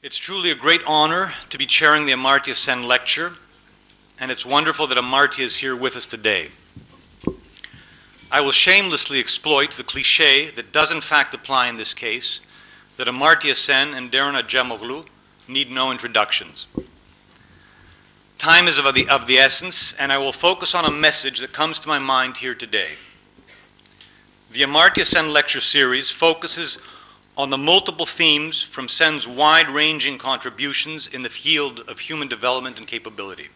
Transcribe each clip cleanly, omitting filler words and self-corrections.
It's truly a great honor to be chairing the Amartya Sen lecture, and it's wonderful that Amartya is here with us today. I will shamelessly exploit the cliché that does in fact apply in this case, that Amartya Sen and Daron Acemoğlu need no introductions. Time is of the essence, and I will focus on a message that comes to my mind here today. The Amartya Sen lecture series focuses on the multiple themes from Sen's wide-ranging contributions in the field of human development and capability.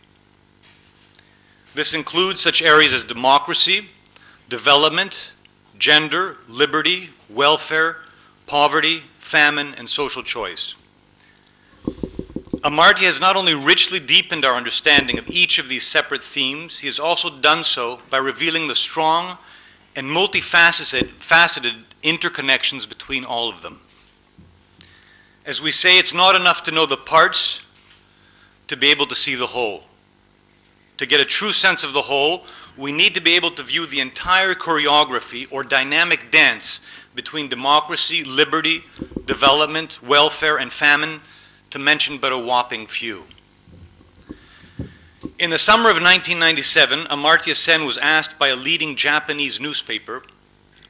This includes such areas as democracy, development, gender, liberty, welfare, poverty, famine, and social choice. Amartya has not only richly deepened our understanding of each of these separate themes, he has also done so by revealing the strong and multifaceted interconnections between all of them. As we say, it's not enough to know the parts to be able to see the whole. To get a true sense of the whole, we need to be able to view the entire choreography or dynamic dance between democracy, liberty, development, welfare, and famine, to mention but a whopping few. In the summer of 1997, Amartya Sen was asked by a leading Japanese newspaper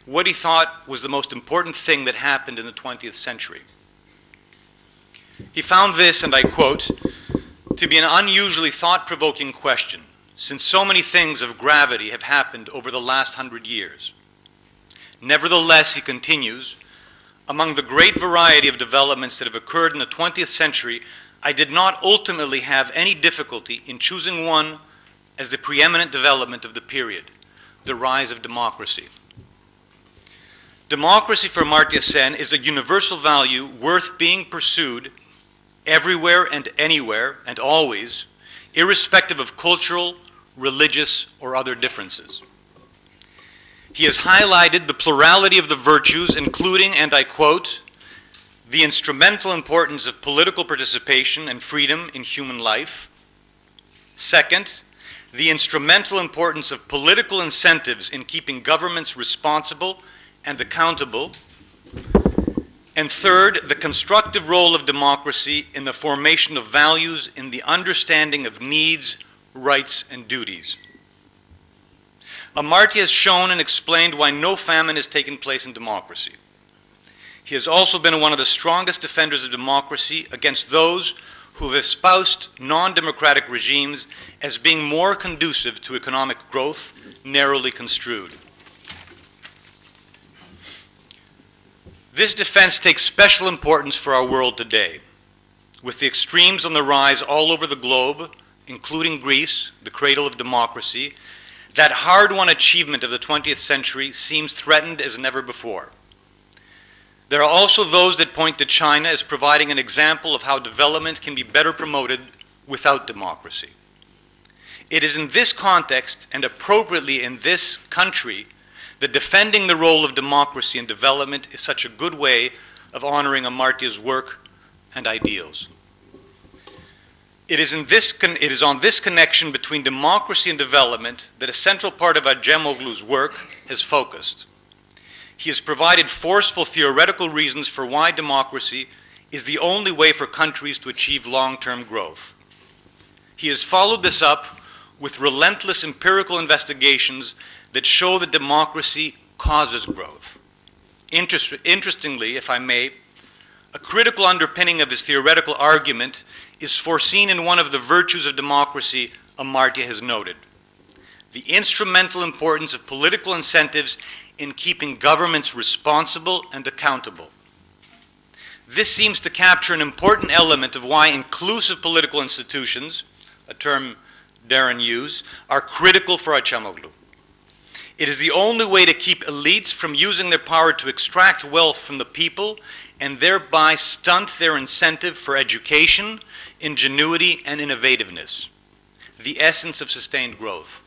what he thought was the most important thing that happened in the 20th century. He found this, and I quote, to be an unusually thought-provoking question, since so many things of gravity have happened over the last 100 years. Nevertheless, he continues, among the great variety of developments that have occurred in the 20th century, I did not ultimately have any difficulty in choosing one as the preeminent development of the period, the rise of democracy. Democracy for Amartya Sen is a universal value worth being pursued everywhere and anywhere and always, irrespective of cultural, religious, or other differences. He has highlighted the plurality of the virtues, including, and I quote, the instrumental importance of political participation and freedom in human life. Second, the instrumental importance of political incentives in keeping governments responsible and accountable. And third, the constructive role of democracy in the formation of values in the understanding of needs, rights, and duties. Amartya has shown and explained why no famine has taken place in democracy. He has also been one of the strongest defenders of democracy against those who have espoused non-democratic regimes as being more conducive to economic growth, narrowly construed. This defense takes special importance for our world today. With the extremes on the rise all over the globe, including Greece, the cradle of democracy, that hard-won achievement of the 20th century seems threatened as never before. There are also those that point to China as providing an example of how development can be better promoted without democracy. It is in this context, and appropriately in this country, that defending the role of democracy in development is such a good way of honoring Amartya's work and ideals. It is on this connection between democracy and development that a central part of Acemoğlu's work has focused. He has provided forceful theoretical reasons for why democracy is the only way for countries to achieve long-term growth. He has followed this up with relentless empirical investigations that show that democracy causes growth. Interestingly, if I may, a critical underpinning of his theoretical argument is foreseen in one of the virtues of democracy Amartya has noted: the instrumental importance of political incentives in keeping governments responsible and accountable. This seems to capture an important element of why inclusive political institutions, a term Daron used, are critical for Acemoğlu. It is the only way to keep elites from using their power to extract wealth from the people and thereby stunt their incentive for education, ingenuity, and innovativeness, the essence of sustained growth.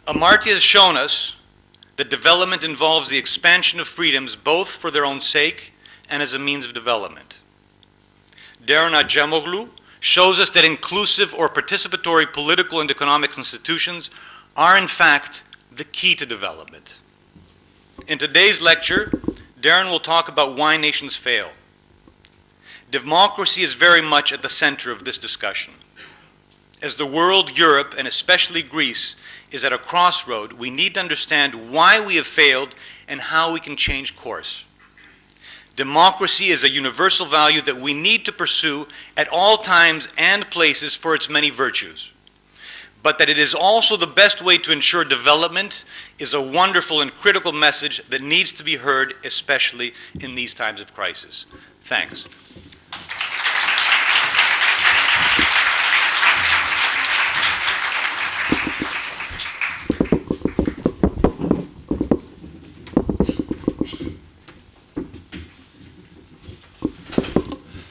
Amartya has shown us that development involves the expansion of freedoms both for their own sake and as a means of development. Daron Acemoğlu shows us that inclusive or participatory political and economic institutions are in fact the key to development. In today's lecture, Daron will talk about why nations fail. Democracy is very much at the center of this discussion. As the world, Europe, and especially Greece, is at a crossroad, we need to understand why we have failed and how we can change course. Democracy is a universal value that we need to pursue at all times and places for its many virtues. But that it is also the best way to ensure development is a wonderful and critical message that needs to be heard, especially in these times of crisis. Thanks.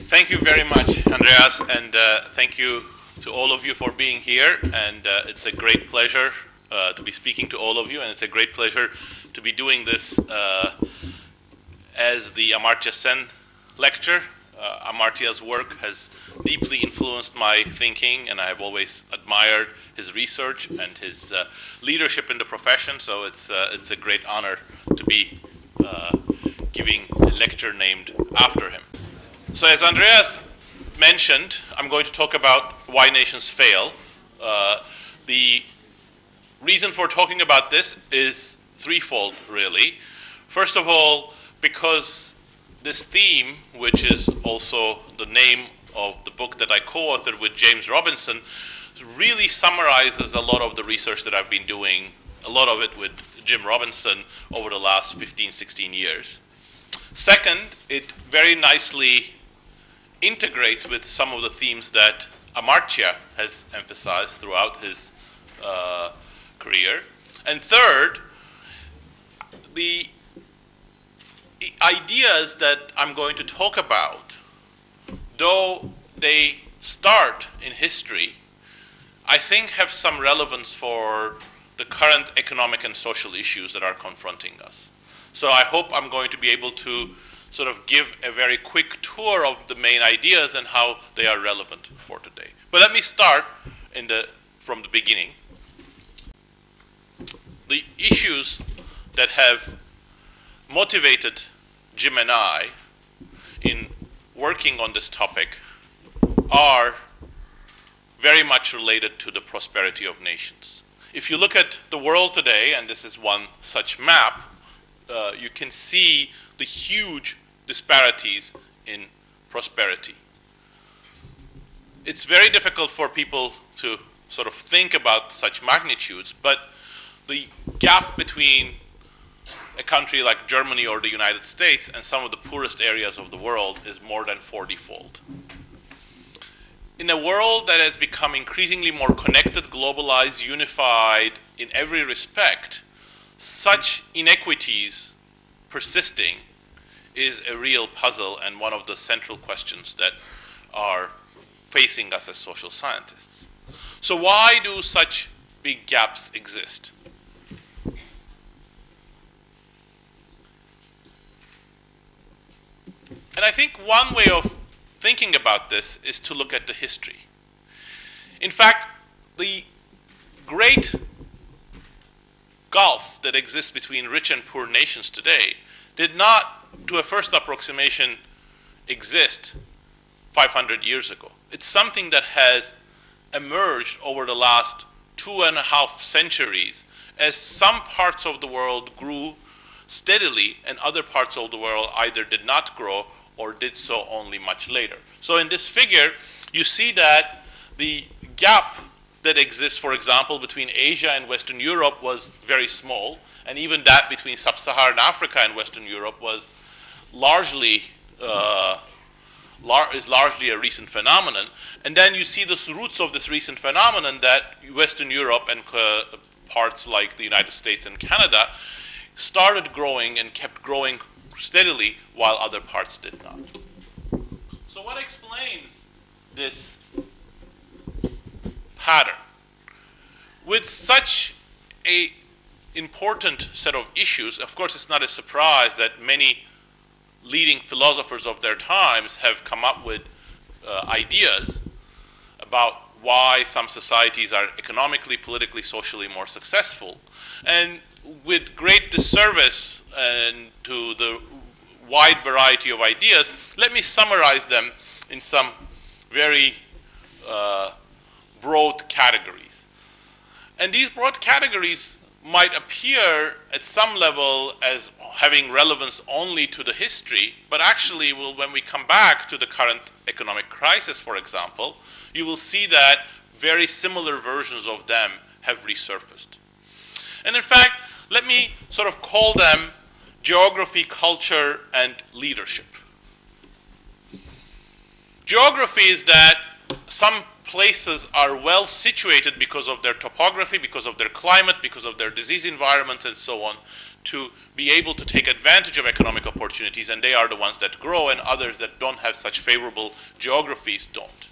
Thank you very much, Andreas, and thank you to all of you for being here. And it's a great pleasure to be speaking to all of you, and it's a great pleasure to be doing this as the Amartya Sen lecture. Amartya's work has deeply influenced my thinking, and I have always admired his research and his leadership in the profession, so it's a great honor to be giving a lecture named after him. So as Andreas mentioned, I'm going to talk about why nations fail. The reason for talking about this is threefold, really. First of all, because this theme, which is also the name of the book that I co-authored with James Robinson, really summarizes a lot of the research that I've been doing, a lot of it with Jim Robinson over the last 15, 16 years. Second, it very nicely integrates with some of the themes that Amartya has emphasized throughout his career. And third, the ideas that I'm going to talk about, though they start in history, I think have some relevance for the current economic and social issues that are confronting us. So I hope I'm going to be able to sort of give a very quick tour of the main ideas and how they are relevant for today. But let me start from the beginning. The issues that have motivated Jim and I in working on this topic are very much related to the prosperity of nations. If you look at the world today, and this is one such map, you can see the huge disparities in prosperity. It's very difficult for people to sort of think about such magnitudes, but the gap between a country like Germany or the United States and some of the poorest areas of the world is more than 40-fold. In a world that has become increasingly more connected, globalized, unified in every respect, such inequities persisting is a real puzzle and one of the central questions that are facing us as social scientists. So why do such big gaps exist? And I think one way of thinking about this is to look at the history. In fact, the great gulf that exists between rich and poor nations today did not, to a first approximation, exist 500 years ago. It's something that has emerged over the last 2.5 centuries as some parts of the world grew steadily and other parts of the world either did not grow or did so only much later. So in this figure, you see that the gap that exists, for example, between Asia and Western Europe was very small, and even that between Sub-Saharan Africa and Western Europe was largely a recent phenomenon. And then you see the roots of this recent phenomenon that Western Europe and parts like the United States and Canada started growing and kept growing steadily while other parts did not. So what explains this pattern? With such an important set of issues, of course it's not a surprise that many leading philosophers of their times have come up with ideas about why some societies are economically, politically, socially more successful. And with great disservice and to the wide variety of ideas, let me summarize them in some very broad categories. And these broad categories might appear at some level as having relevance only to the history, but actually when we come back to the current economic crisis, for example, you will see that very similar versions of them have resurfaced. And in fact, let me sort of call them geography, culture, and leadership. Geography is that some places are well situated because of their topography, because of their climate, because of their disease environments, and so on, to be able to take advantage of economic opportunities, and they are the ones that grow, and others that don't have such favorable geographies don't.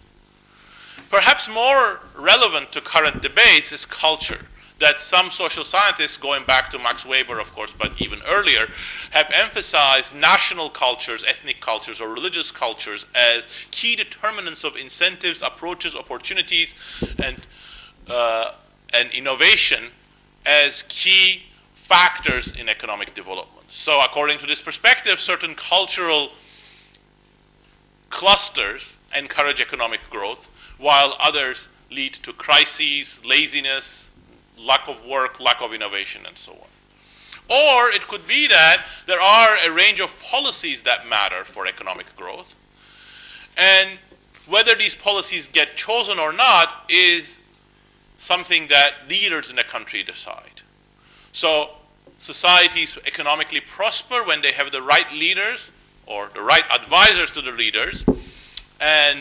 Perhaps more relevant to current debates is culture, that some social scientists, going back to Max Weber, of course, but even earlier, have emphasized national cultures, ethnic cultures, or religious cultures as key determinants of incentives, approaches, opportunities, and innovation as key factors in economic development. So according to this perspective, certain cultural clusters encourage economic growth, while others lead to crises, laziness, lack of work, lack of innovation, and so on. Or it could be that there are a range of policies that matter for economic growth, and whether these policies get chosen or not is something that leaders in a country decide. So societies economically prosper when they have the right leaders or the right advisors to the leaders, and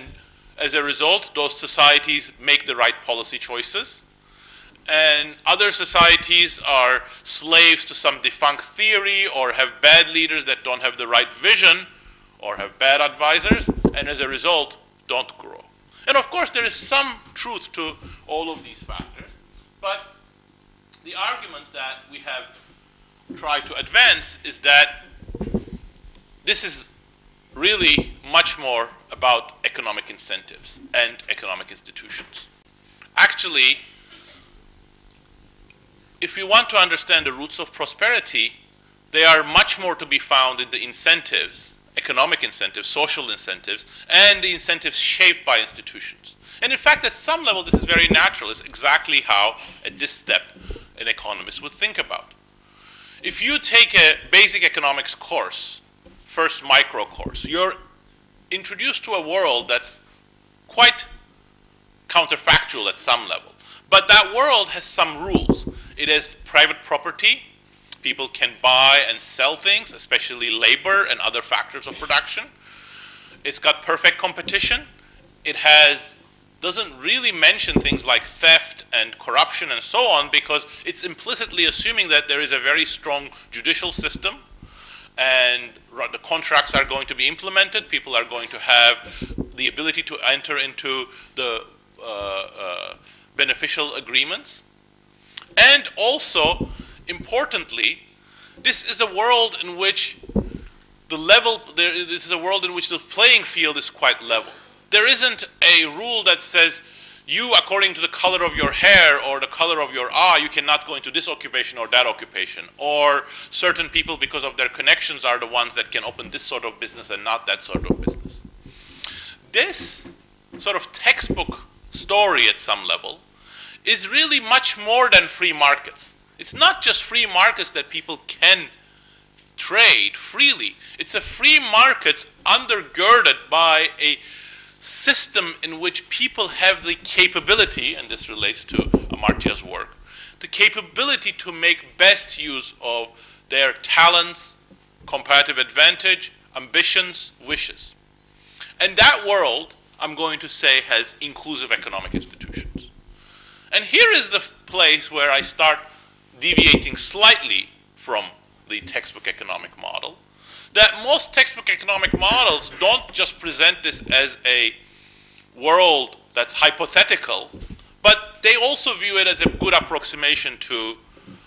as a result, those societies make the right policy choices. And other societies are slaves to some defunct theory or have bad leaders that don't have the right vision or have bad advisors, and as a result, don't grow. And of course, there is some truth to all of these factors, but the argument that we have tried to advance is that this is really much more about economic incentives and economic institutions. Actually, if you want to understand the roots of prosperity, they are much more to be found in the incentives, economic incentives, social incentives, and the incentives shaped by institutions. And in fact, at some level, this is very natural. It's exactly how, at this step, an economist would think about. If you take a basic economics course, first micro course, you're introduced to a world that's quite counterfactual at some level. But that world has some rules. It is private property. People can buy and sell things, especially labor and other factors of production. It's got perfect competition. It doesn't really mention things like theft and corruption and so on, because it's implicitly assuming that there is a very strong judicial system, and the contracts are going to be implemented. People are going to have the ability to enter into the beneficial agreements. And also, importantly, this is a world in which this is a world in which the playing field is quite level. There isn't a rule that says you, according to the color of your hair or the color of your eye, you cannot go into this occupation or that occupation. Or certain people, because of their connections, are the ones that can open this sort of business and not that sort of business. This sort of textbook story at some level is really much more than free markets. It's not just free markets that people can trade freely. It's a free market undergirded by a system in which people have the capability, and this relates to Amartya's work, the capability to make best use of their talents, comparative advantage, ambitions, wishes. And that world, I'm going to say, has inclusive economic institutions. And here is the place where I start deviating slightly from the textbook economic model, that most textbook economic models don't just present this as a world that's hypothetical, but they also view it as a good approximation to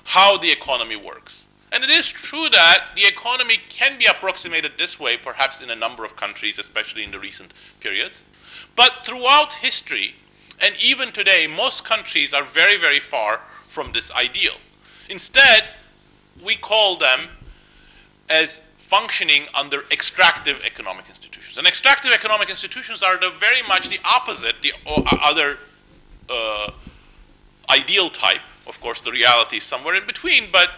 how the economy works. And it is true that the economy can be approximated this way, perhaps in a number of countries, especially in the recent periods. But throughout history, and even today, most countries are very, very far from this ideal. Instead, we call them as functioning under extractive economic institutions. And extractive economic institutions are very much the opposite, the other ideal type. Of course, the reality is somewhere in between, but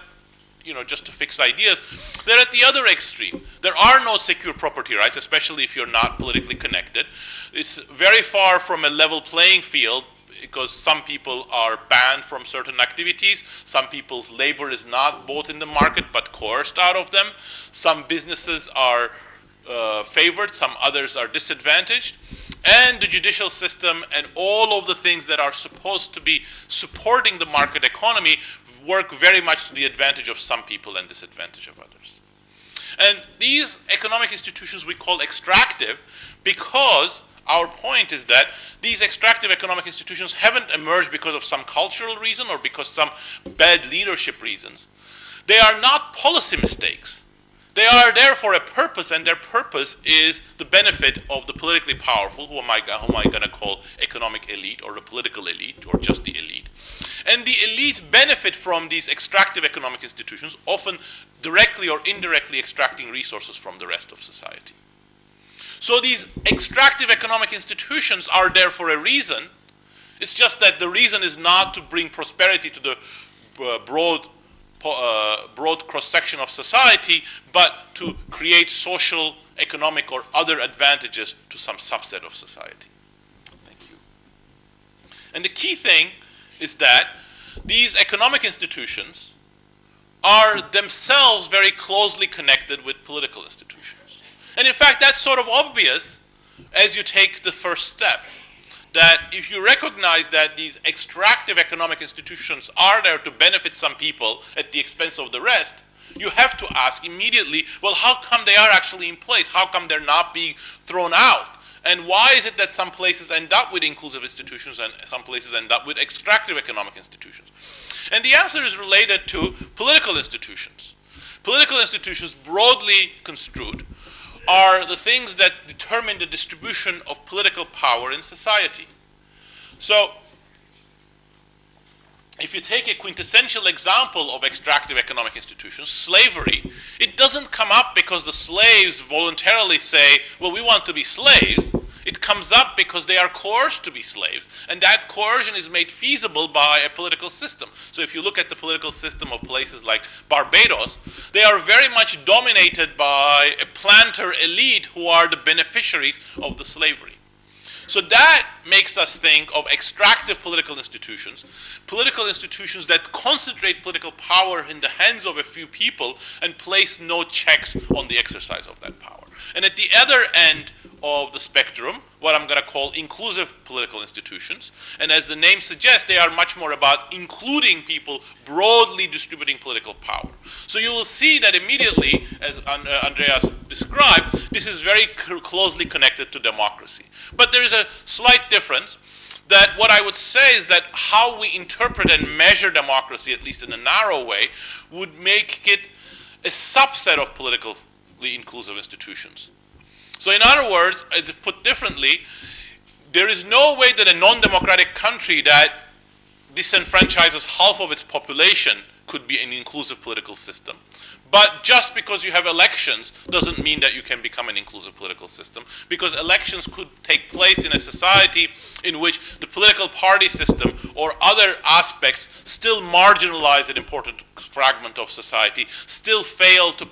just to fix ideas, they're at the other extreme. There are no secure property rights, especially if you're not politically connected. It's very far from a level playing field, because some people are banned from certain activities. Some people's labor is not bought in the market, but coerced out of them. Some businesses are favored, some others are disadvantaged. And the judicial system and all of the things that are supposed to be supporting the market economy work very much to the advantage of some people and disadvantage of others. And these economic institutions we call extractive because our point is that these extractive economic institutions haven't emerged because of some cultural reason or because some bad leadership reasons. They are not policy mistakes. They are there for a purpose, and their purpose is the benefit of the politically powerful, whom I going to call economic elite or the political elite or just the elite. And the elite benefit from these extractive economic institutions, often directly or indirectly extracting resources from the rest of society. So these extractive economic institutions are there for a reason. It's just that the reason is not to bring prosperity to the broad cross-section of society, but to create social, economic, or other advantages to some subset of society. Thank you. And the key thing is that these economic institutions are themselves very closely connected with political institutions. And in fact, that's sort of obvious as you take the first step. That if you recognize that these extractive economic institutions are there to benefit some people at the expense of the rest, you have to ask immediately, well, how come they are actually in place? How come they're not being thrown out? And why is it that some places end up with inclusive institutions and some places end up with extractive economic institutions? And the answer is related to political institutions. Political institutions, broadly construed, are the things that determine the distribution of political power in society. So, if you take a quintessential example of extractive economic institutions, slavery, it doesn't come up because the slaves voluntarily say, well, we want to be slaves. It comes up because they are coerced to be slaves. And that coercion is made feasible by a political system. So if you look at the political system of places like Barbados, they are very much dominated by a planter elite who are the beneficiaries of the slavery. So that makes us think of extractive political institutions that concentrate political power in the hands of a few people and place no checks on the exercise of that power. And at the other end of the spectrum, what I'm going to call inclusive political institutions. And as the name suggests, they are much more about including people, broadly distributing political power. So you will see that immediately, as Andreas described, this is very closely connected to democracy. But there is a slight difference, that what I would say is that how we interpret and measure democracy, at least in a narrow way, would make it a subset of politically inclusive institutions. So in other words, to put differently, there is no way that a non-democratic country that disenfranchises half of its population could be an inclusive political system. But just because you have elections doesn't mean that you can become an inclusive political system, because elections could take place in a society in which the political party system or other aspects still marginalize an important fragment of society, still fail to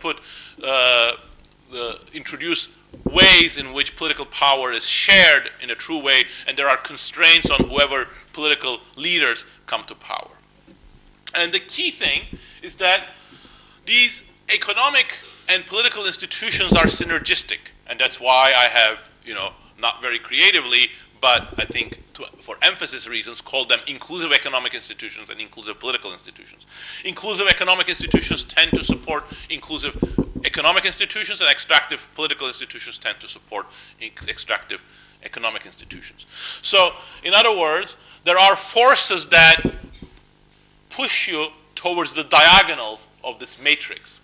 introduce ways in which political power is shared in a true way, and there are constraints on whoever political leaders come to power. And the key thing is that these economic and political institutions are synergistic, and that's why I have, not very creatively, but I think for emphasis reasons, called them inclusive economic institutions and inclusive political institutions. Inclusive economic institutions tend to support inclusive economic institutions, and extractive political institutions tend to support extractive economic institutions. So, in other words, there are forces that push you towards the diagonals of this matrix.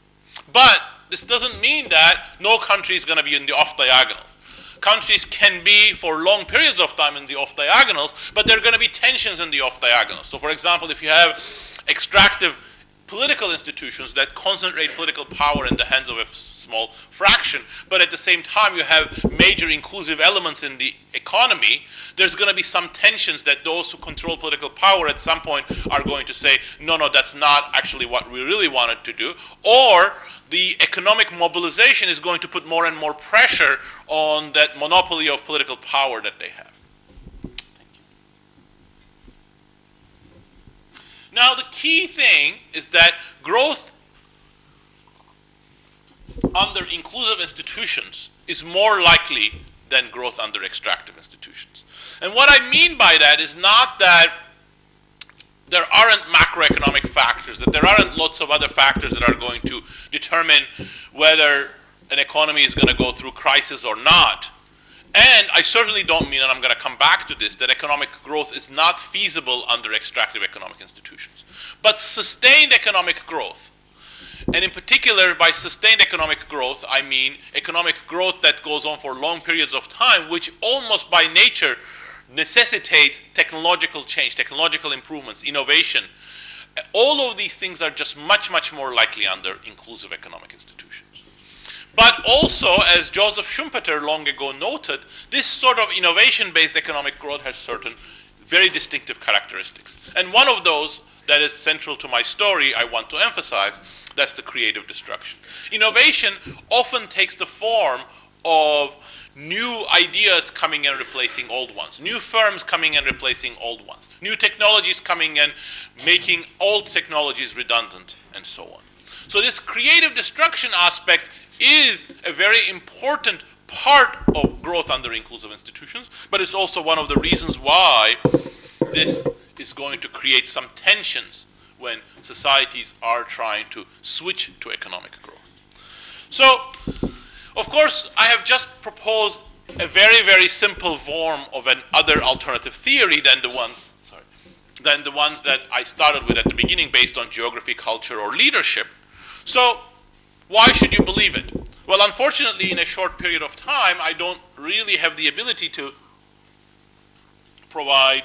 But this doesn't mean that no country is going to be in the off-diagonals. Countries can be for long periods of time in the off-diagonals, but there are going to be tensions in the off-diagonals. So, for example, if you have extractive political institutions that concentrate political power in the hands of a small fraction, but at the same time you have major inclusive elements in the economy, there's going to be some tensions that those who control political power at some point are going to say, no, no, that's not actually what we really wanted to do, or the economic mobilization is going to put more and more pressure on that monopoly of political power that they have. Now, the key thing is that growth under inclusive institutions is more likely than growth under extractive institutions. And what I mean by that is not that there aren't macroeconomic factors, that there aren't lots of other factors that are going to determine whether an economy is going to go through crisis or not. And I certainly don't mean, and I'm going to come back to this, that economic growth is not feasible under extractive economic institutions. But sustained economic growth, and in particular by sustained economic growth, I mean economic growth that goes on for long periods of time, which almost by nature necessitates technological change, technological improvements, innovation. All of these things are just much, much more likely under inclusive economic institutions. But also, as Joseph Schumpeter long ago noted, this sort of innovation-based economic growth has certain very distinctive characteristics. And one of those that is central to my story I want to emphasize, that's the creative destruction. Innovation often takes the form of new ideas coming and replacing old ones, new firms coming and replacing old ones, new technologies coming and making old technologies redundant, and so on. So this creative destruction aspect is a very important part of growth under inclusive institutions, but it's also one of the reasons why this is going to create some tensions when societies are trying to switch to economic growth. So, of course, I have just proposed a very, very simple form of another alternative theory than the ones that I started with at the beginning based on geography, culture, or leadership. So, why should you believe it? Well, unfortunately, in a short period of time, I don't really have the ability to provide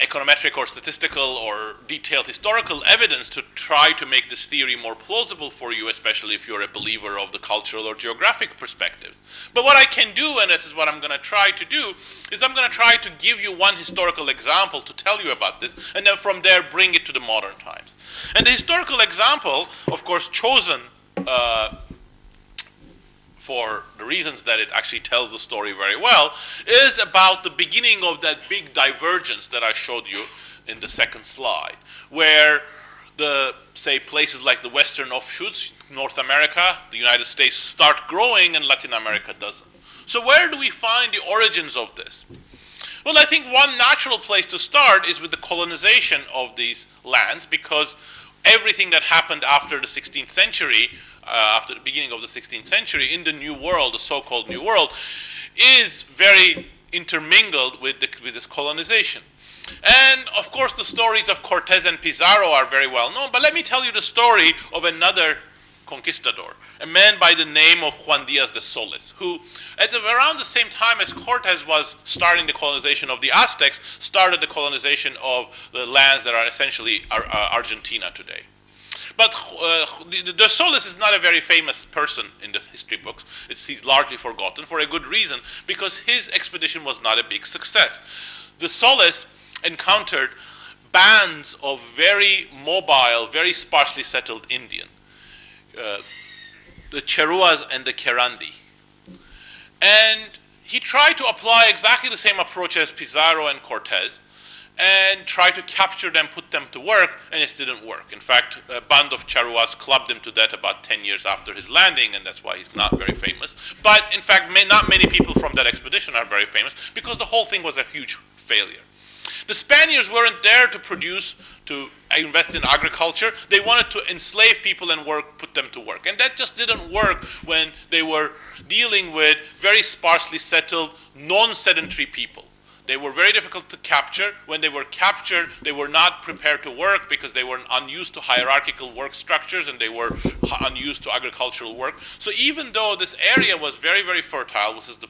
econometric or statistical or detailed historical evidence to try to make this theory more plausible for you, especially if you're a believer of the cultural or geographic perspective. But what I can do, and this is what I'm going to try to do, is I'm going to try to give you one historical example to tell you about this, and then from there bring it to the modern times. And the historical example, of course, chosen for the reasons that it actually tells the story very well, is about the beginning of that big divergence that I showed you in the second slide, where the, say, places like the Western offshoots, North America, the United States, start growing and Latin America doesn't. So where do we find the origins of this? Well, I think one natural place to start is with the colonization of these lands, because everything that happened after the 16th century, after the beginning of the 16th century in the New World, the so-called New World, is very intermingled with this colonization. And of course the stories of Cortez and Pizarro are very well known, but let me tell you the story of another conquistador, a man by the name of Juan Díaz de Solís, who around the same time as Cortez was starting the colonization of the Aztecs, started the colonization of the lands that are essentially Argentina today. But de Solís is not a very famous person in the history books. He's largely forgotten for a good reason, because his expedition was not a big success. De Solís encountered bands of very mobile, very sparsely settled Indian, the Cheruas and the Kerandi. And he tried to apply exactly the same approach as Pizarro and Cortez, and try to capture them, put them to work, and it didn't work. In fact, a band of Cheruas clubbed him to death about 10 years after his landing, and that's why he's not very famous. But in fact, not many people from that expedition are very famous, because the whole thing was a huge failure. The Spaniards weren't there to produce, to invest in agriculture. They wanted to enslave people and put them to work. And that just didn't work when they were dealing with very sparsely settled, non-sedentary people. They were very difficult to capture. When they were captured, they were not prepared to work because they were unused to hierarchical work structures and they were unused to agricultural work. So even though this area was very, very fertile, which is the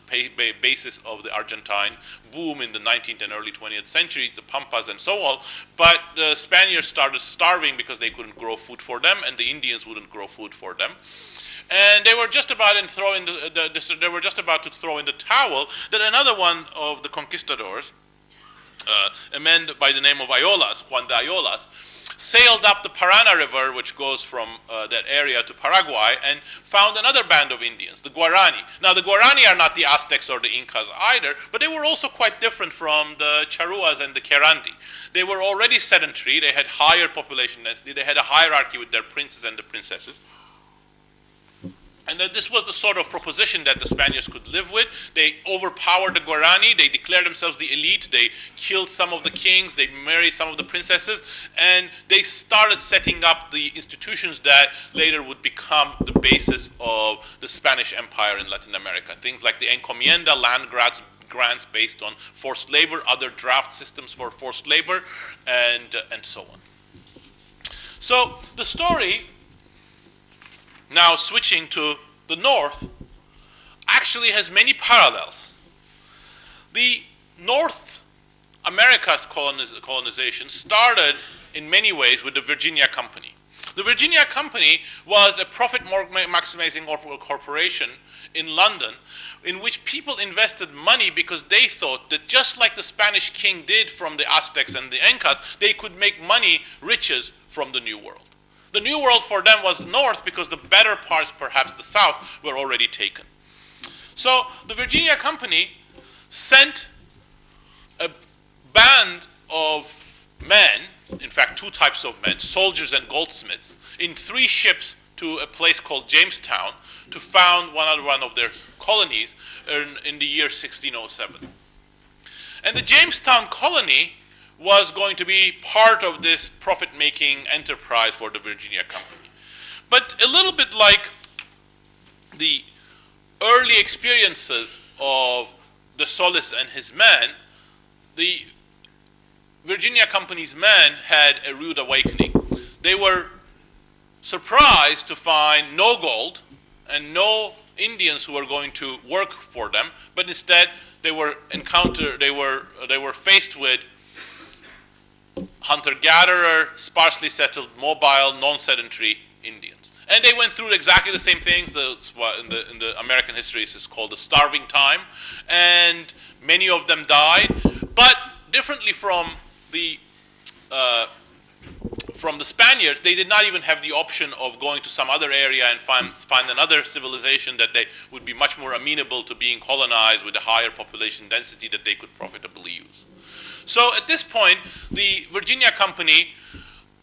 basis of the Argentine boom in the 19th and early 20th centuries, the Pampas and so on, but the Spaniards started starving because they couldn't grow food for them and the Indians wouldn't grow food for them. And they were just about to throw in the towel that another one of the conquistadors, a man by the name of Juan de Ayolas, sailed up the Parana River, which goes from that area to Paraguay, and found another band of Indians, the Guarani. Now, the Guarani are not the Aztecs or the Incas either, but they were also quite different from the Charruas and the Querandi. They were already sedentary, they had higher population density, they had a hierarchy with their princes and the princesses. And that this was the sort of proposition that the Spaniards could live with. They overpowered the Guarani, they declared themselves the elite, they killed some of the kings, they married some of the princesses, and they started setting up the institutions that later would become the basis of the Spanish Empire in Latin America. Things like the encomienda, land grants based on forced labor, other draft systems for forced labor, and so on. So the story, now switching to the north, actually has many parallels. The North America's colonization started in many ways with the Virginia Company. The Virginia Company was a profit maximizing corporation in London in which people invested money because they thought that just like the Spanish king did from the Aztecs and the Incas, they could make money, riches from the New World. The New World for them was the north because the better parts, perhaps the south, were already taken. So the Virginia Company sent a band of men, in fact 2 types of men, soldiers and goldsmiths, in 3 ships to a place called Jamestown to found one of their colonies in the year 1607. And the Jamestown colony was going to be part of this profit-making enterprise for the Virginia Company. But a little bit like the early experiences of de Solis and his men, the Virginia Company's men had a rude awakening. They were surprised to find no gold and no Indians who were going to work for them, but instead they were faced with hunter-gatherer, sparsely settled, mobile, non-sedentary Indians. And they went through exactly the same things. In the American history, this is called the starving time. And many of them died. But differently from the Spaniards, they did not even have the option of going to some other area and find another civilization that they would be much more amenable to being colonized with a higher population density that they could profitably use. So at this point, the Virginia Company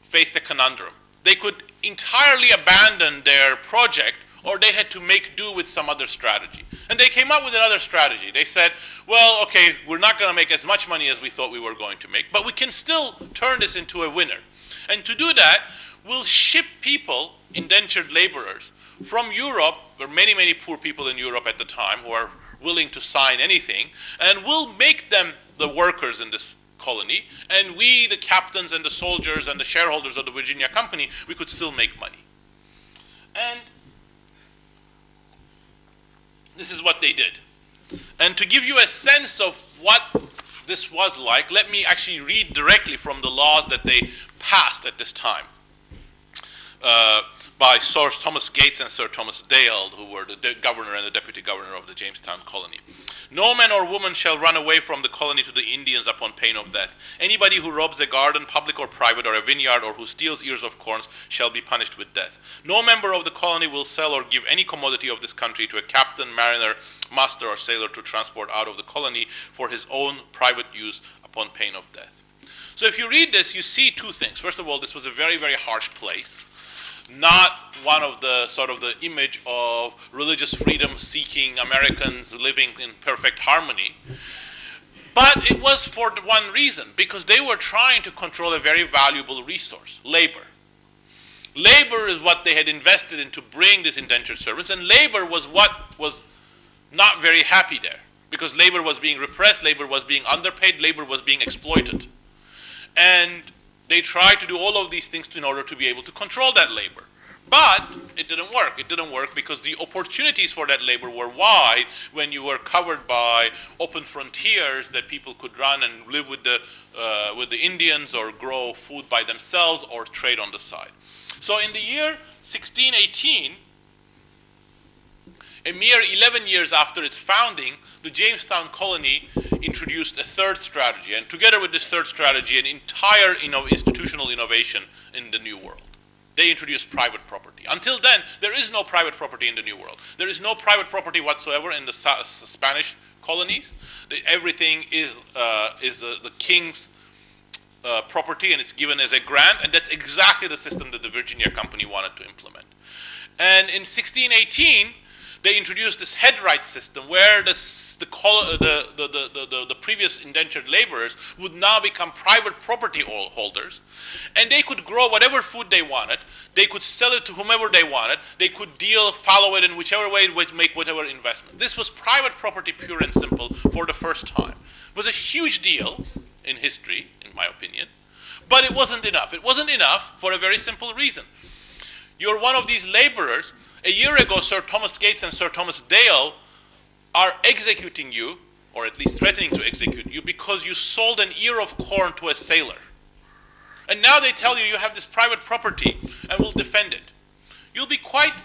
faced a conundrum. They could entirely abandon their project, or they had to make do with some other strategy. And they came up with another strategy. They said, well, okay, we're not going to make as much money as we thought we were going to make, but we can still turn this into a winner. And to do that, we'll ship people, indentured laborers, from Europe. There were many, many poor people in Europe at the time who are willing to sign anything, and we'll make them the workers in this colony, and we, the captains and the soldiers and the shareholders of the Virginia Company, we could still make money. And this is what they did. And to give you a sense of what this was like, let me actually read directly from the laws that they passed at this time by Sir Thomas Gates and Sir Thomas Dale, who were the governor and the deputy governor of the Jamestown colony. No man or woman shall run away from the colony to the Indians upon pain of death. Anybody who robs a garden, public or private, or a vineyard, or who steals ears of corn shall be punished with death. No member of the colony will sell or give any commodity of this country to a captain, mariner, master, or sailor to transport out of the colony for his own private use upon pain of death. So if you read this, you see 2 things. First of all, this was a very, very harsh place. Not one of the sort of the image of religious freedom seeking Americans living in perfect harmony. But it was for one reason, because they were trying to control a very valuable resource, labor. Labor is what they had invested in to bring this indentured servants, and labor was what was not very happy there. because labor was being repressed, labor was being underpaid, labor was being exploited. And they tried to do all of these things in order to be able to control that labor. But it didn't work. It didn't work because the opportunities for that labor were wide when you were covered by open frontiers that people could run and live with the Indians or grow food by themselves or trade on the side. So in the year 1618, a mere 11 years after its founding, the Jamestown colony introduced a third strategy. And together with this third strategy, an entire institutional innovation in the New World. They introduced private property. Until then, there is no private property in the New World. There is no private property whatsoever in the Spanish colonies. Everything is the king's property, and it's given as a grant, and that's exactly the system that the Virginia Company wanted to implement. And in 1618, they introduced this headright system where the previous indentured laborers would now become private property holders, and they could grow whatever food they wanted, they could sell it to whomever they wanted, they could follow it in whichever way, make whatever investment. This was private property pure and simple for the first time. It was a huge deal in history, in my opinion, but it wasn't enough. It wasn't enough for a very simple reason. You're one of these laborers. A year ago, Sir Thomas Gates and Sir Thomas Dale are executing you, or at least threatening to execute you, because you sold an ear of corn to a sailor. And now they tell you you have this private property and will defend it. You'll be quite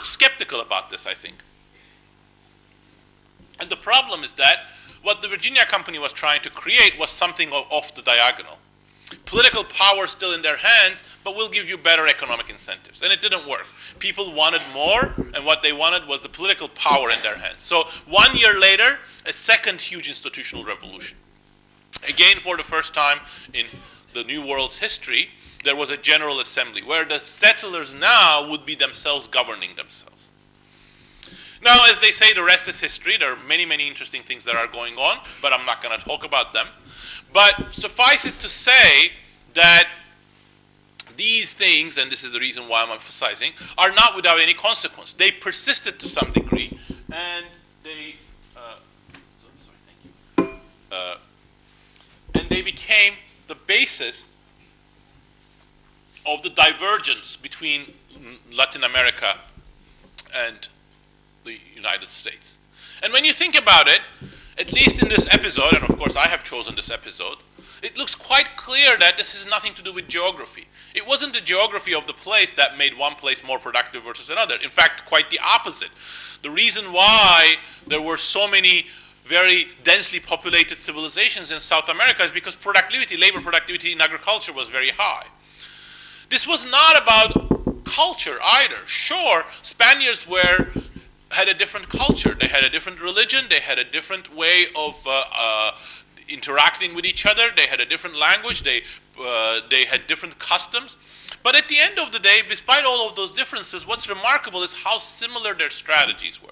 skeptical about this, I think. And the problem is that what the Virginia Company was trying to create was something off the diagonal. Political power still in their hands, but we'll give you better economic incentives. And it didn't work. People wanted more, and what they wanted was the political power in their hands. So 1 year later, a second huge institutional revolution. Again, for the first time in the New World's history, there was a General Assembly where the settlers now would be themselves governing themselves. Now, as they say, the rest is history. There are many, many interesting things that are going on, but I'm not going to talk about them. But suffice it to say that these things, and this is the reason why I'm emphasizing, are not without any consequence. They persisted to some degree, and they became the basis of the divergence between Latin America and the United States. And when you think about it, at least in this episode, and of course I have chosen this episode, it looks quite clear that this has nothing to do with geography. It wasn't the geography of the place that made one place more productive versus another. In fact, quite the opposite. The reason why there were so many very densely populated civilizations in South America is because productivity, labor productivity in agriculture was very high. This was not about culture either. Sure, Spaniards had a different culture. They had a different religion. They had a different way of interacting with each other. They had a different language. They had different customs. But at the end of the day, despite all of those differences, what's remarkable is how similar their strategies were.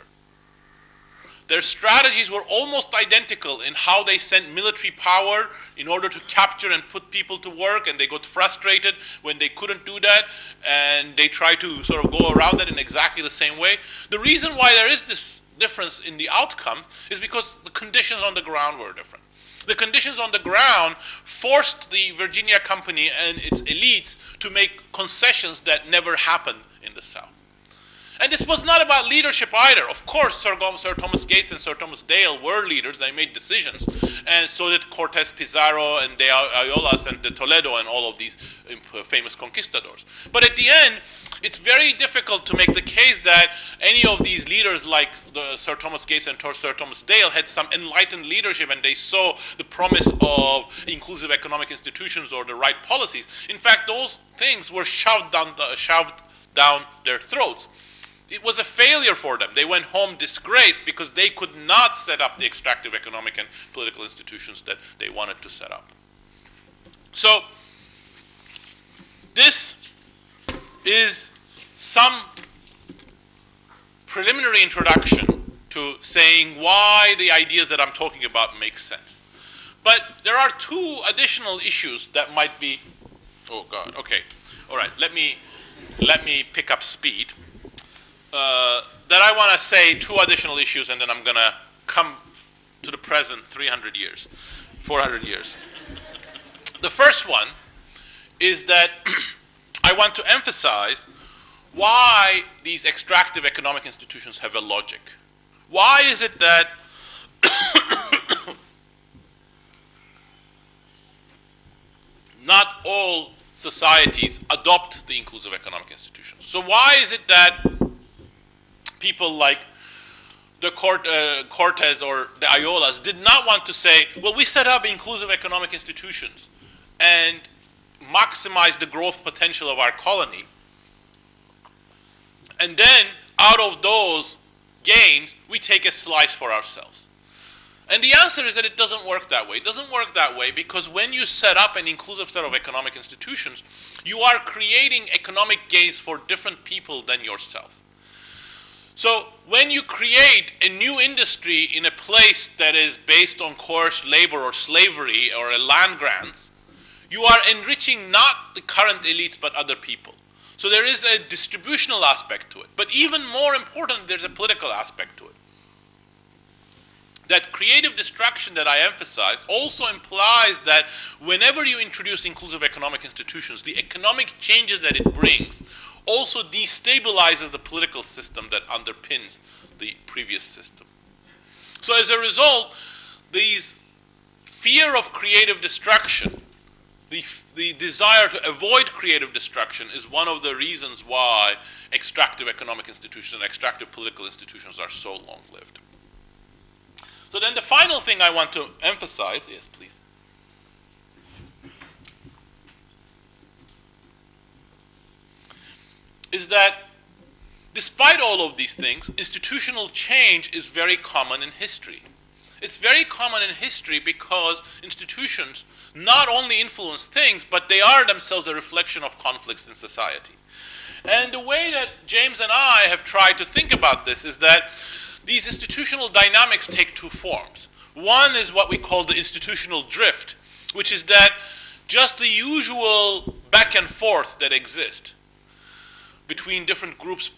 Their strategies were almost identical in how they sent military power in order to capture and put people to work, and they got frustrated when they couldn't do that, and they tried to sort of go around that in exactly the same way. The reason why there is this difference in the outcomes is because the conditions on the ground were different. The conditions on the ground forced the Virginia Company and its elites to make concessions that never happened in the South. And this was not about leadership either. Of course, Sir Thomas Gates and Sir Thomas Dale were leaders. They made decisions. And so did Cortes, Pizarro, and de Ayolas, and de Toledo, and all of these famous conquistadors. But at the end, it's very difficult to make the case that any of these leaders like Sir Thomas Gates and Sir Thomas Dale had some enlightened leadership and they saw the promise of inclusive economic institutions or the right policies. In fact, those things were shoved down their throats. It was a failure for them. They went home disgraced because they could not set up the extractive economic and political institutions that they wanted to set up. So this is some preliminary introduction to saying why the ideas that I'm talking about make sense. But there are two additional issues that might be, oh God, okay. All right, let me pick up speed. that I want to say two additional issues, and then I'm going to come to the present 300 years, 400 years. The first one is that I want to emphasize why these extractive economic institutions have a logic. Why is it that not all societies adopt the inclusive economic institutions? So why is it that people like the Cortes or the Ayolas did not want to say, well, we set up inclusive economic institutions and maximize the growth potential of our colony, and then out of those gains, we take a slice for ourselves? And the answer is that it doesn't work that way. It doesn't work that way because when you set up an inclusive set of economic institutions, you are creating economic gains for different people than yourself. So when you create a new industry in a place that is based on coerced labor or slavery or a land grants, you are enriching not the current elites but other people. So there is a distributional aspect to it. But even more important, there's a political aspect to it. That creative destruction that I emphasize also implies that whenever you introduce inclusive economic institutions, the economic changes that it brings also destabilizes the political system that underpins the previous system. So as a result, these fear of creative destruction, the desire to avoid creative destruction is one of the reasons why extractive economic institutions and extractive political institutions are so long-lived. So then the final thing I want to emphasize, yes, please. Is that despite all of these things, institutional change is very common in history. It's very common in history because institutions not only influence things, but they are themselves a reflection of conflicts in society. And the way that James and I have tried to think about this is that these institutional dynamics take two forms. One is what we call the institutional drift, which is that just the usual back and forth that exist between different groups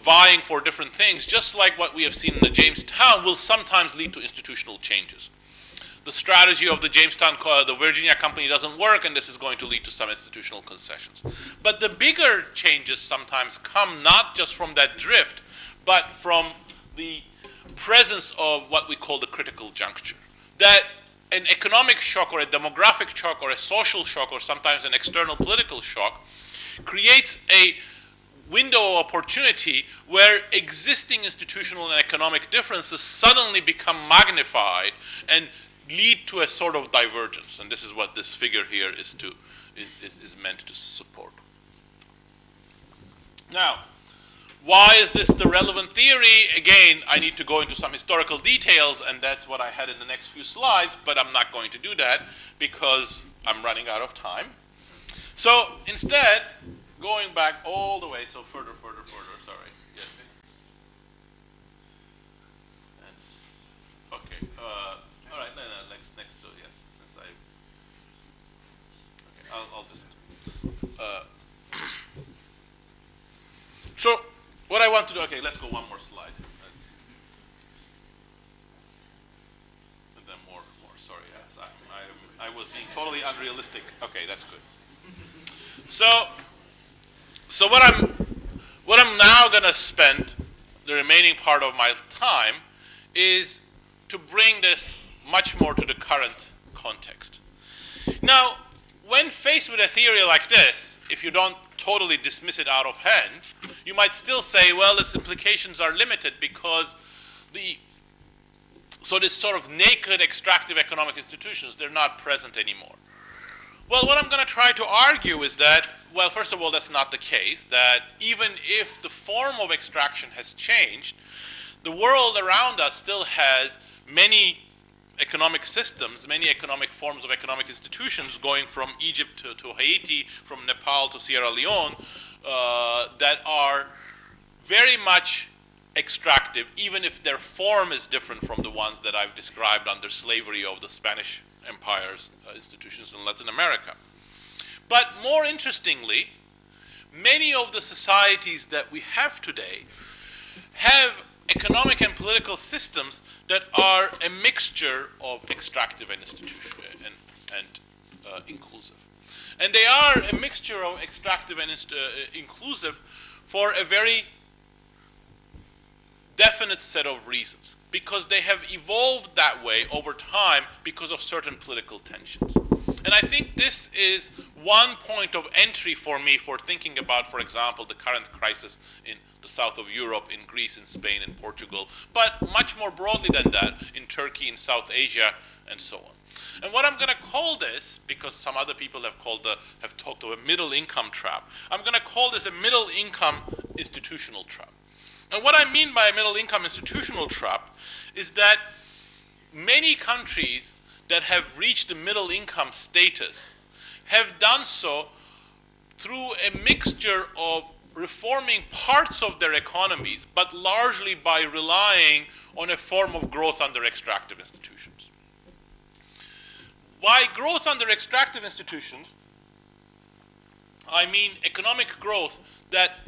vying for different things, just like what we have seen in the Jamestown, will sometimes lead to institutional changes. The strategy of the Jamestown, the Virginia company doesn't work, and this is going to lead to some institutional concessions. But the bigger changes sometimes come not just from that drift, but from the presence of what we call the critical juncture. That an economic shock or a demographic shock or a social shock or sometimes an external political shock creates a window of opportunity where existing institutional and economic differences suddenly become magnified and lead to a sort of divergence. And this is what this figure here is meant to support. Now, why is this the relevant theory? Again, I need to go into some historical details, and that's what I had in the next few slides, but I'm not going to do that because I'm running out of time. So instead, going back all the way, so further, sorry. Yes. And, okay. All right, no, next to, yes, since I, okay, I'll just, so what I want to do, okay, let's go one more slide. And then more, sorry, yes, I was being totally unrealistic. Okay, that's good. So what I'm now going to spend the remaining part of my time is to bring this much more to the current context. Now, when faced with a theory like this, if you don't totally dismiss it out of hand, you might still say, well, its implications are limited because this sort of naked extractive economic institutions, they're not present anymore. Well, what I'm going to try to argue is that, well, first of all, that's not the case, that even if the form of extraction has changed, the world around us still has many economic systems, many economic forms of economic institutions going from Egypt to Haiti, from Nepal to Sierra Leone, that are very much extractive, even if their form is different from the ones that I've described under slavery of the Spanish Empire's institutions in Latin America. But more interestingly, many of the societies that we have today have economic and political systems that are a mixture of extractive and institutional and inclusive. And they are a mixture of extractive and inclusive for a very definite set of reasons, because they have evolved that way over time because of certain political tensions. And I think this is one point of entry for me for thinking about, for example, the current crisis in the south of Europe, in Greece, in Spain, in Portugal, but much more broadly than that, in Turkey, in South Asia, and so on. And what I'm going to call this, because some other people have talked of a middle income trap, I'm going to call this a middle income institutional trap. And what I mean by a middle income institutional trap is that many countries that have reached the middle income status have done so through a mixture of reforming parts of their economies, but largely by relying on a form of growth under extractive institutions. By growth under extractive institutions, I mean economic growth that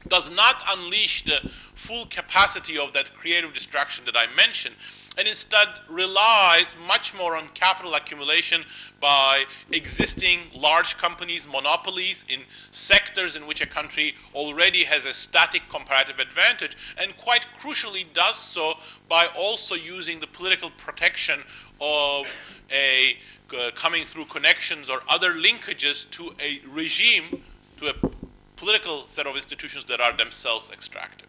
does not unleash the full capacity of that creative destruction that I mentioned, and instead relies much more on capital accumulation by existing large companies, monopolies in sectors in which a country already has a static comparative advantage, and quite crucially does so by also using the political protection of a coming through connections or other linkages to a regime, to a political set of institutions that are themselves extractive.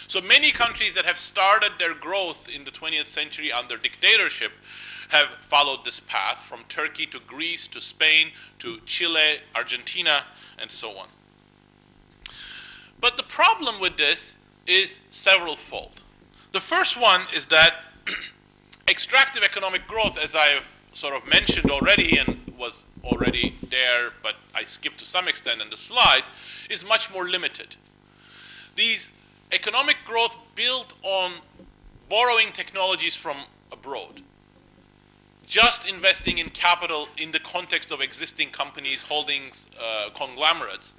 So many countries that have started their growth in the 20th century under dictatorship have followed this path, from Turkey to Greece to Spain to Chile, Argentina, and so on. But the problem with this is several-fold. The first one is that extractive economic growth, as I have sort of mentioned already and was already there, but I skipped to some extent in the slides, is much more limited. These economic growth built on borrowing technologies from abroad, just investing in capital in the context of existing companies, holdings, conglomerates,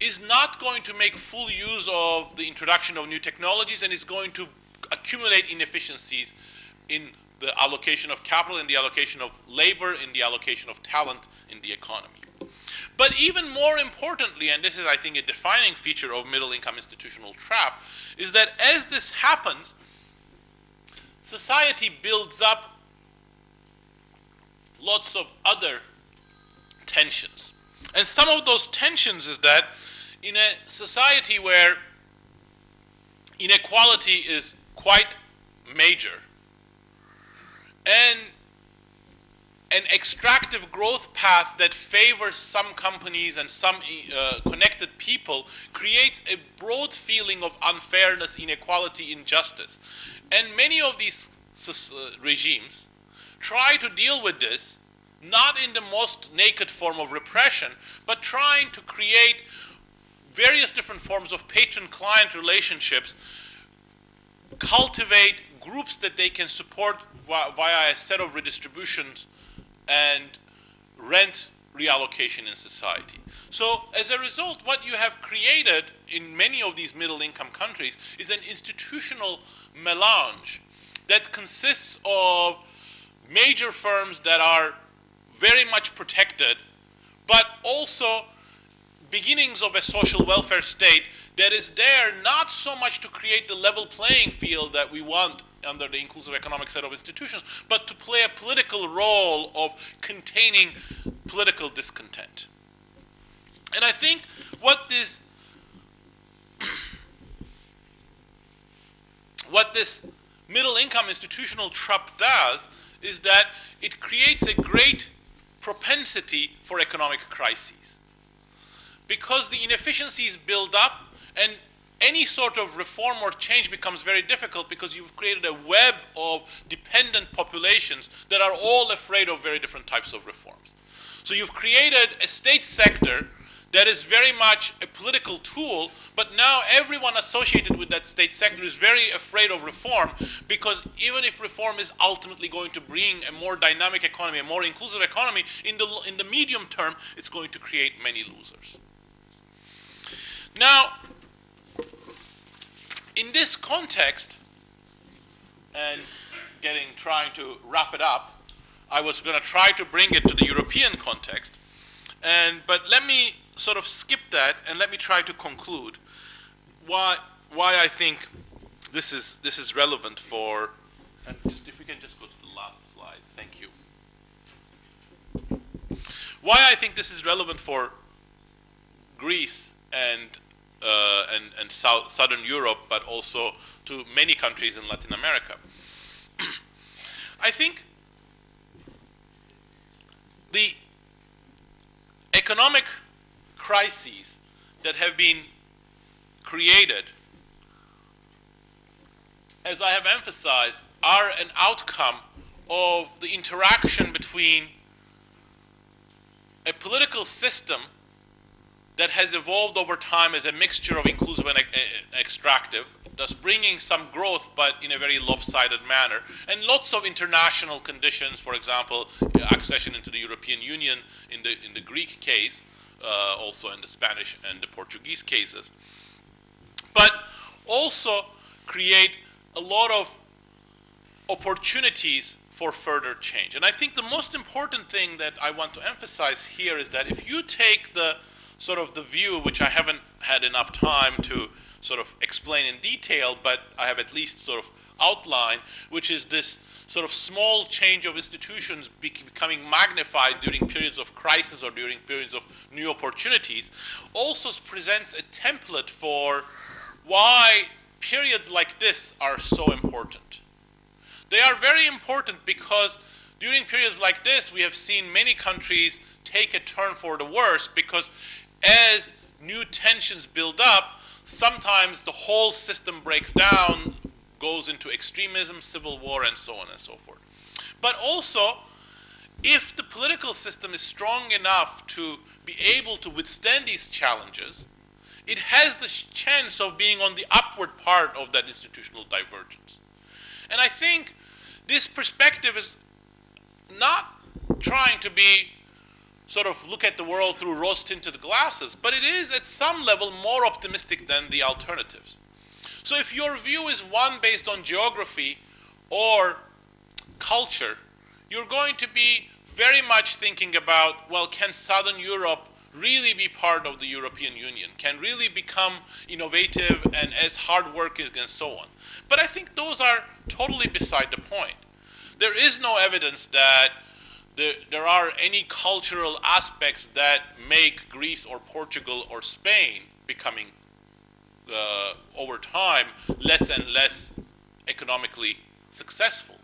is not going to make full use of the introduction of new technologies, and is going to accumulate inefficiencies in the allocation of capital, in the allocation of labor, in the allocation of talent in the economy. But even more importantly, and this is, I think, a defining feature of middle-income institutional trap, is that as this happens, society builds up lots of other tensions. And some of those tensions is that in a society where inequality is quite major, and an extractive growth path that favors some companies and some connected people creates a broad feeling of unfairness, inequality, injustice. And many of these regimes try to deal with this, not in the most naked form of repression, but trying to create various different forms of patron-client relationships, cultivate groups that they can support via a set of redistributions and rent reallocation in society. So as a result, what you have created in many of these middle-income countries is an institutional melange that consists of major firms that are very much protected, but also beginnings of a social welfare state that is there not so much to create the level playing field that we want under the inclusive economic set of institutions, but to play a political role of containing political discontent. And I think what this middle-income institutional trap does is that it creates a great propensity for economic crises. Because the inefficiencies build up, and any sort of reform or change becomes very difficult because you've created a web of dependent populations that are all afraid of very different types of reforms. So you've created a state sector that is very much a political tool, but now everyone associated with that state sector is very afraid of reform, because even if reform is ultimately going to bring a more dynamic economy, a more inclusive economy, in the medium term, it's going to create many losers. Now, in this context, and trying to wrap it up, I was going to try to bring it to the European context. But let me sort of skip that and let me try to conclude why I think this is relevant for, and just if we can just go to the last slide, thank you. Why I think this is relevant for Greece and Southern Europe, but also to many countries in Latin America. I think the economic crises that have been created, as I have emphasized, are an outcome of the interaction between a political system that has evolved over time as a mixture of inclusive and extractive, thus bringing some growth but in a very lopsided manner, and lots of international conditions, for example, accession into the European Union in the Greek case, also in the Spanish and the Portuguese cases, but also create a lot of opportunities for further change. And I think the most important thing that I want to emphasize here is that if you take the sort of the view, which I haven't had enough time to sort of explain in detail, but I have at least sort of outlined, which is this sort of small change of institutions becoming magnified during periods of crisis or during periods of new opportunities, also presents a template for why periods like this are so important. They are very important because during periods like this, we have seen many countries take a turn for the worse, because as new tensions build up, sometimes the whole system breaks down, goes into extremism, civil war, and so on and so forth. But also, if the political system is strong enough to be able to withstand these challenges, it has the chance of being on the upward part of that institutional divergence. And I think this perspective is not trying to be sort of look at the world through rose-tinted glasses, but it is at some level more optimistic than the alternatives. So if your view is one based on geography or culture, you're going to be very much thinking about, well, can Southern Europe really be part of the European Union? Can really become innovative and as hardworking and so on? But I think those are totally beside the point. There is no evidence that there are any cultural aspects that make Greece or Portugal or Spain becoming, over time, less and less economically successful.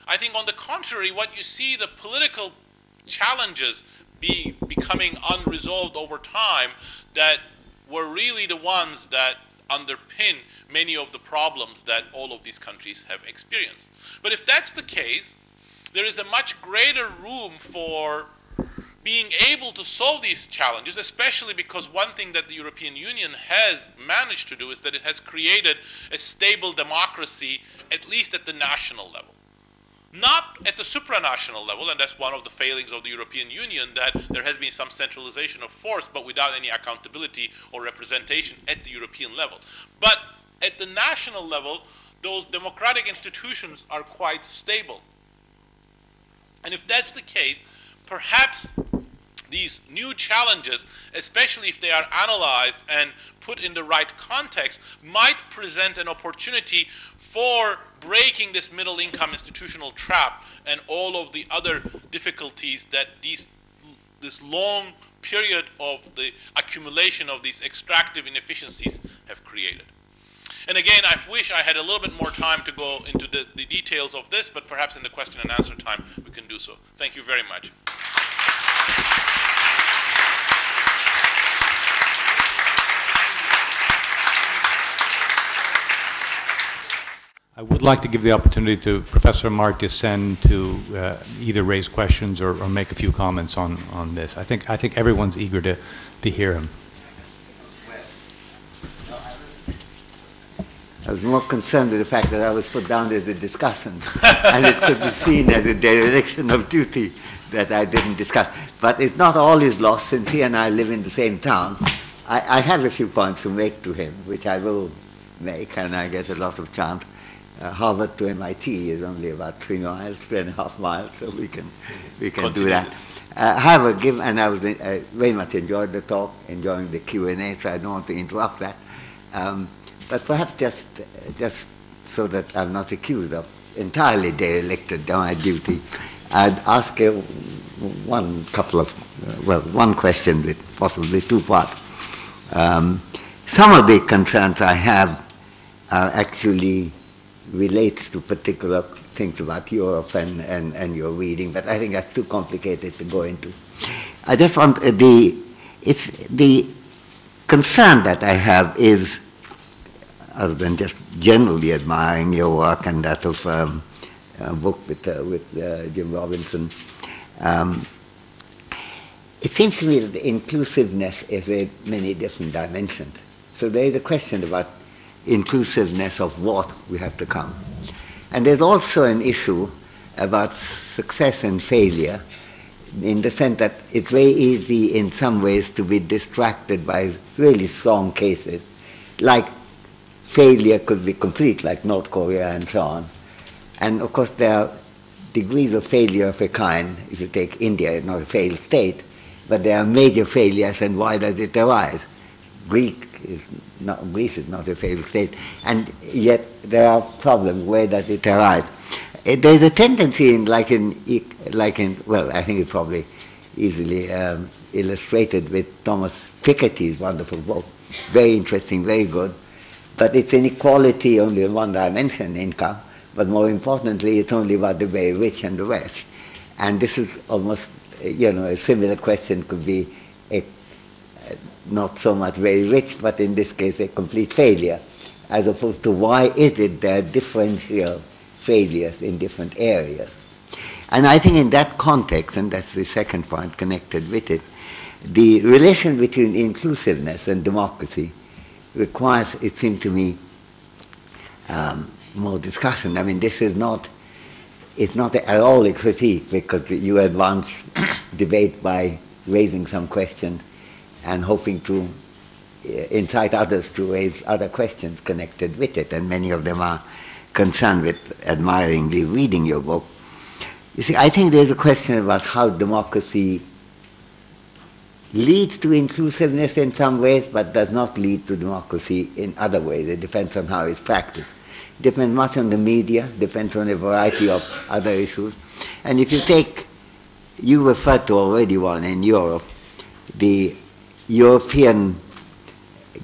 I think on the contrary, what you see, the political challenges becoming unresolved over time, that were really the ones that underpin many of the problems that all of these countries have experienced. But if that's the case, there is a much greater room for being able to solve these challenges, especially because one thing that the European Union has managed to do is that it has created a stable democracy, at least at the national level. Not at the supranational level, and that's one of the failings of the European Union, that there has been some centralization of force, but without any accountability or representation at the European level. But at the national level, those democratic institutions are quite stable. And if that's the case, perhaps these new challenges, especially if they are analyzed and put in the right context, might present an opportunity for breaking this middle income institutional trap and all of the other difficulties that this long period of the accumulation of these extractive inefficiencies have created. And again, I wish I had a little bit more time to go into the details of this, but perhaps in the question and answer time we can do so. Thank you very much. I would like to give the opportunity to Professor Amartya Sen to either raise questions or make a few comments on this. I think everyone's eager to hear him. I was more concerned with the fact that I was put down as a discussant, and it could be seen as a dereliction of duty that I didn't discuss. But it's not all is lost, since he and I live in the same town. I have a few points to make to him, which I will make, and I get a lot of chance. Harvard to MIT is only about 3.5 miles, so we can do that. However, and I was very much enjoyed the talk, enjoying the Q&A, so I don't want to interrupt that. But perhaps just so that I'm not accused of entirely derelicted my duty, I'd ask one question with possibly two parts. Some of the concerns I have are actually relates to particular things about Europe and your reading, but I think that's too complicated to go into. I just want the concern that I have is, other than just generally admiring your work and that of a book with Jim Robinson, it seems to me that inclusiveness is many different dimensions. So there is a question about inclusiveness of what we have to come. And there's also an issue about success and failure, in the sense that it's very easy in some ways to be distracted by really strong cases, like failure could be complete, like North Korea and so on. And of course there are degrees of failure of a kind. If you take India, it's not a failed state, but there are major failures, and why does it arise? Greece is not a failed state, and yet there are problems. Where does it arise? There is a tendency, like in well, I think it's probably easily illustrated with Thomas Piketty's wonderful book, very interesting, very good, but it's inequality only in one dimension, income, but more importantly, it's only about the very rich and the rest. And this is almost, a similar question could be not so much very rich, but in this case a complete failure, as opposed to why is it there are differential failures in different areas. And I think in that context, and that's the second point connected with it, the relation between inclusiveness and democracy requires, it seems to me, more discussion. I mean, this is not, it's not at all a critique, because you advance debate by raising some questions and hoping to incite others to raise other questions connected with it, and many of them are concerned with admiringly reading your book. You see, I think there's a question about how democracy leads to inclusiveness in some ways, but does not lead to democracy in other ways. It depends on how it's practiced. It depends much on the media, depends on a variety of other issues. And if you take, you referred to already one in Europe, the European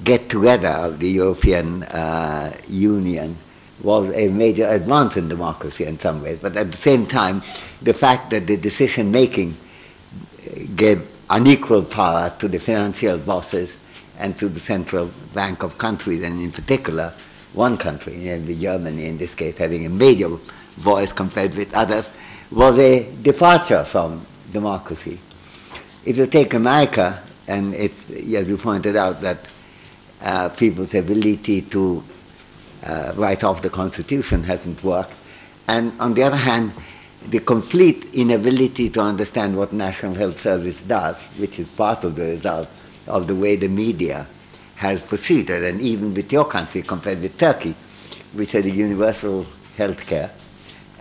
get-together of the European Union was a major advance in democracy in some ways, but at the same time, the fact that the decision-making gave unequal power to the financial bosses and to the central bank of countries, and in particular, one country, namely Germany in this case, having a major voice compared with others, was a departure from democracy. If you take America, and it's, as you pointed out, that people's ability to write off the Constitution hasn't worked, and on the other hand, the complete inability to understand what National Health Service does, which is part of the result of the way the media has proceeded, and even with your country compared with Turkey, which had a universal health care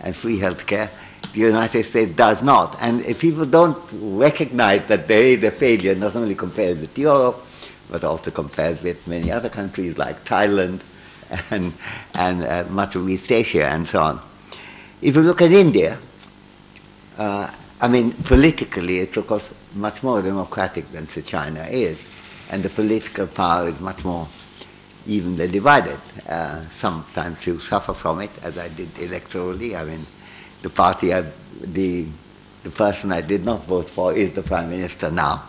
and free health care, the United States does not. And if people don't recognize that there is a failure, not only compared with Europe, but also compared with many other countries like Thailand and much of East Asia and so on. If you look at India, I mean, politically, it's of course much more democratic than China is, and the political power is much more evenly divided. Sometimes you suffer from it, as I did electorally. I mean, the party, the person I did not vote for is the Prime Minister now.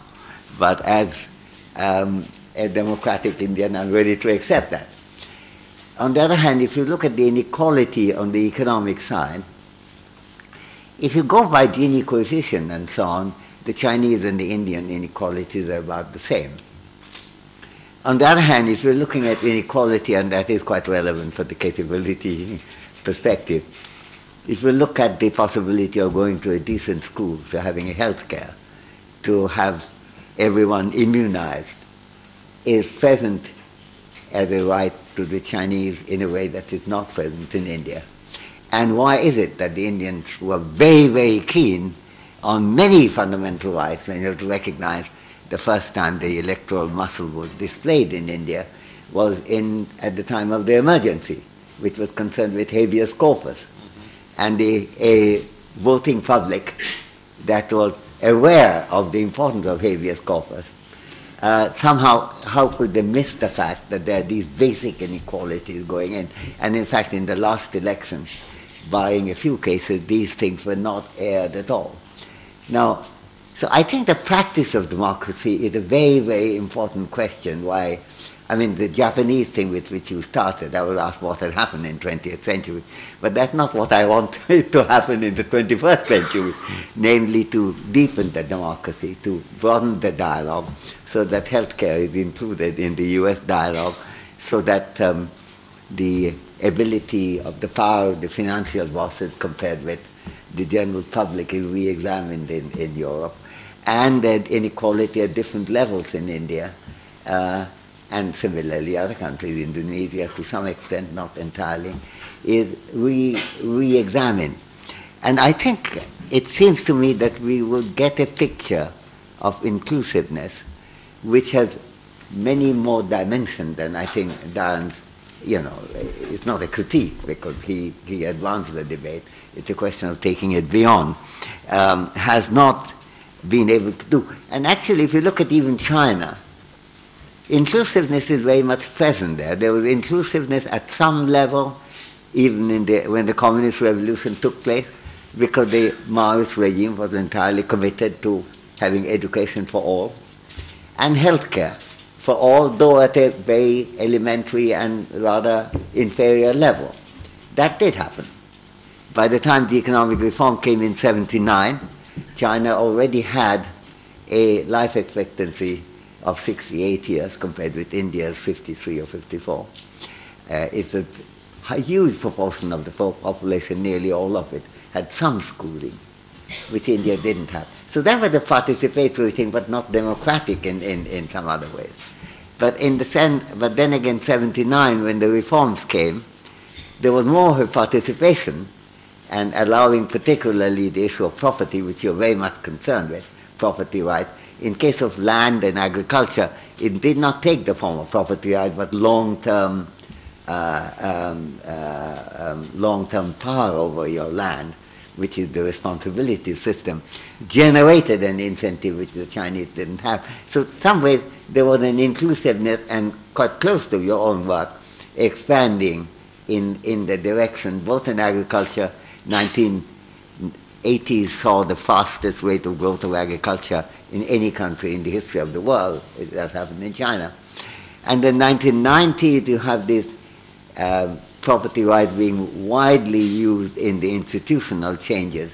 But as a democratic Indian, I'm ready to accept that. On the other hand, if you look at the inequality on the economic side, if you go by Gini coefficient and so on, the Chinese and the Indian inequalities are about the same. On the other hand, if you're looking at inequality, and that is quite relevant for the capability perspective, if you look at the possibility of going to a decent school, to having a health care, to have everyone immunized, is present as a right to the Chinese in a way that is not present in India. And why is it that the Indians were very, very keen on many fundamental rights? And you have to recognize the first time the electoral muscle was displayed in India was at the time of the emergency, which was concerned with habeas corpus. And a voting public that was aware of the importance of habeas corpus, somehow, how could they miss the fact that there are these basic inequalities going in? And in fact, in the last election, barring a few cases, these things were not aired at all. Now, so I think the practice of democracy is a very, very important question. Why? I mean, the Japanese thing with which you started, I was asked what had happened in the 20th century. But that's not what I want to happen in the 21st century, namely to deepen the democracy, to broaden the dialogue, so that healthcare is included in the US dialogue, so that the ability of the power of the financial bosses compared with the general public is re-examined in Europe, and that inequality at different levels in India, and similarly other countries, Indonesia to some extent, not entirely, is re-examined. And I think it seems to me that we will get a picture of inclusiveness which has many more dimensions than I think Daron's, it's not a critique because he advanced the debate. It's a question of taking it beyond, has not been able to do. And actually, if you look at even China, inclusiveness is very much present there. There was inclusiveness at some level, even when the Communist Revolution took place, because the Maoist regime was entirely committed to having education for all, and healthcare for all, though at a very elementary and rather inferior level. That did happen. By the time the economic reform came in 1979, China already had a life expectancy of 68 years compared with India's 53 or 54. It's a huge proportion of the population, nearly all of it, had some schooling, which India didn't have. So that was a participatory thing, but not democratic in some other ways. But but then again, 1979, when the reforms came, there was more of a participation, and allowing particularly the issue of property, which you're very much concerned with, property rights. In case of land and agriculture, it did not take the form of property rights, but long-term power over your land, which is the responsibility system, generated an incentive which the Chinese didn't have. So in some ways, there was an inclusiveness, and quite close to your own work, expanding in the direction, both in agriculture, 1980s saw the fastest rate of growth of agriculture in any country in the history of the world. That happened in China. And in 1990s, you have this property rights being widely used in the institutional changes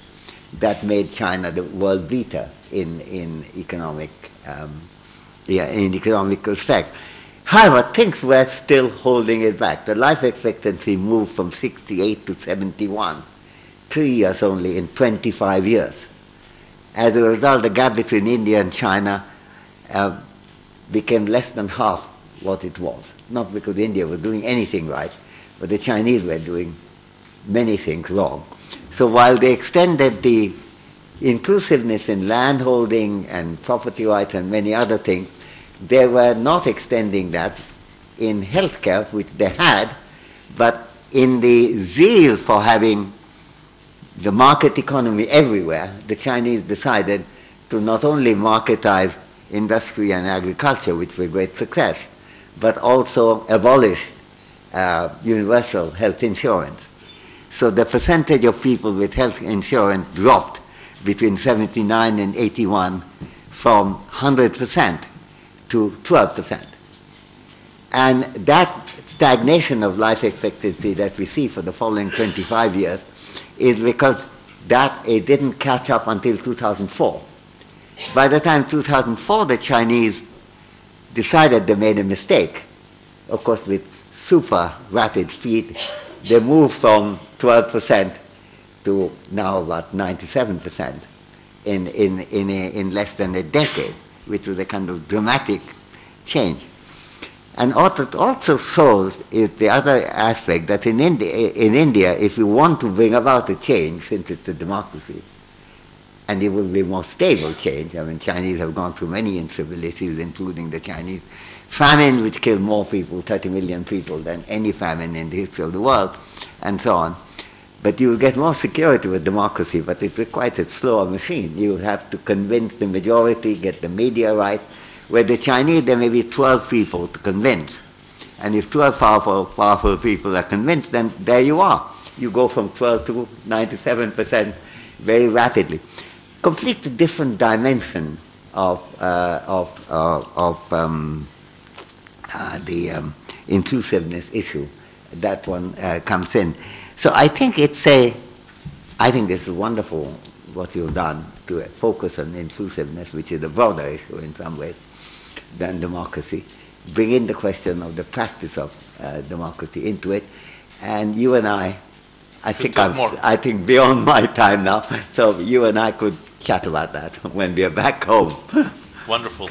that made China the world beater in economic respect. However, things were still holding it back. The life expectancy moved from 68 to 71, 3 years only in 25 years. As a result, the gap between India and China became less than half what it was. Not because India was doing anything right, but the Chinese were doing many things wrong. So while they extended the inclusiveness in landholding and property rights and many other things, they were not extending that in healthcare, which they had, but in the zeal for having the market economy everywhere, the Chinese decided to not only marketize industry and agriculture, which were great success, but also abolished universal health insurance. So the percentage of people with health insurance dropped between 79 and 81 from 100% to 12%. And that stagnation of life expectancy that we see for the following 25 years is because it didn't catch up until 2004. By the time 2004, the Chinese decided they made a mistake. Of course, with super rapid speed, they moved from 12% to now about 97% in less than a decade, which was a kind of dramatic change. And what it also shows is the other aspect that in India, if you want to bring about a change, since it's a democracy, and it will be more stable change. I mean, Chinese have gone through many incivilities, including the Chinese famine, which killed more people, 30 million people, than any famine in the history of the world, and so on. But you will get more security with democracy, but it requires a slower machine. You have to convince the majority, get the media right. Where the Chinese, there may be 12 people to convince. And if 12 powerful people are convinced, then there you are. You go from 12 to 97% very rapidly. Completely different dimension of the inclusiveness issue. That one comes in. So I think this is wonderful what you've done to focus on inclusiveness, which is a broader issue in some ways than democracy. Bring in the question of the practice of democracy into it, and you and I think beyond my time now. So you and I could chat about that when we are back home. Wonderful.